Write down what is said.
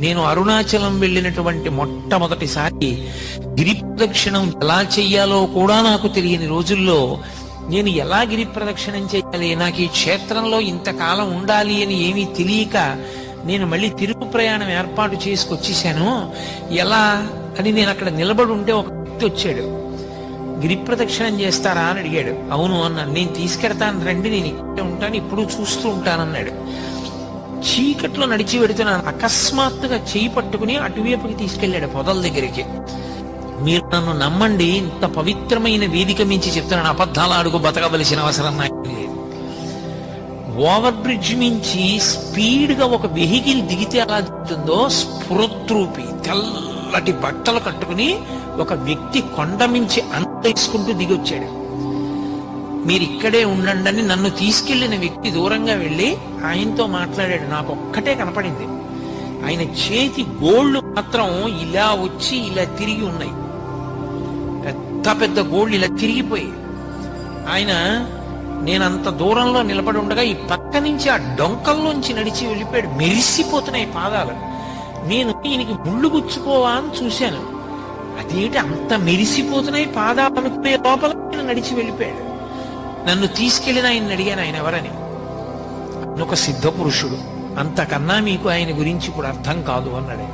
నేను అరుణాచలం వెళ్ళినటువంటి మొట్టమొదటిసారి గిరి ప్రదక్షిణం ఎలా చెయ్యాలో కూడా నాకు తెలియని రోజుల్లో నేను ఎలా గిరి ప్రదక్షిణం చేయాలి, నాకు ఈ క్షేత్రంలో ఇంతకాలం ఉండాలి అని ఏమీ తెలియక నేను మళ్ళీ తిరుగు ప్రయాణం ఏర్పాటు చేసుకొచ్చేసాను. ఎలా అని నేను అక్కడ నిలబడి ఉంటే ఒక వ్యక్తి వచ్చాడు. గిరి ప్రదక్షిణం చేస్తారా అని అడిగాడు. అవును అన్నాను. నేను తీసుకెడతాను రండి, నేను ఇక్కడే ఉంటాను, ఇప్పుడు చూస్తూ ఉంటానన్నాడు. చీకట్లో నడిచి పెడుతున్నాను. అకస్మాత్తుగా చేయి పట్టుకుని అటువైపుకి తీసుకెళ్లాడు పొదల దగ్గరికి. మీరు నన్ను నమ్మండి, ఇంత పవిత్రమైన వేదిక మించి చెప్తున్నాను, అబద్ధాలు అడుగు బతకవలసిన అవసరం నాకు లేదు. ఓవర్ బ్రిడ్జ్ మించి స్పీడ్ గా ఒక వెహికల్ దిగితే ఎలా దిగుతుందో స్ఫురద్రూపి తెల్లటి బట్టలు కట్టుకుని ఒక వ్యక్తి కొండ మించి అంతేసుకుంటూ దిగొచ్చాడు. మీరు ఇక్కడే ఉండండి అని నన్ను తీసుకెళ్లిన వ్యక్తి దూరంగా వెళ్ళి ఆయనతో మాట్లాడాడు. నాకు ఒక్కటే కనపడింది, ఆయన చేతి గోళ్లు మాత్రం ఇలా వచ్చి ఇలా తిరిగి ఉన్నాయి. పెద్ద పెద్ద గోళ్లు ఇలా తిరిగిపోయి ఆయన, నేనంత దూరంలో నిలబడి ఉండగా ఈ పక్క నుంచి ఆ డొంకల్లోంచి నడిచి వెళ్ళిపోయాడు. మెరిసిపోతున్నాయి పాదాలు. నేను ఈయనకి ముళ్ళు గుచ్చుకోవా అని చూశాను. అదేంటి అంత మెరిసిపోతున్నాయి పాదాలు అనుకునే లోపల ఆయన నడిచి వెళ్ళిపోయాడు. నన్ను తీసుకెళ్లిన ఆయన అడిగాను, ఆయన ఎవరని. ఒక సిద్ధ పురుషుడు, అంతకన్నా మీకు ఆయన గురించి ఇప్పుడు అర్థం కాదు అన్నాడు.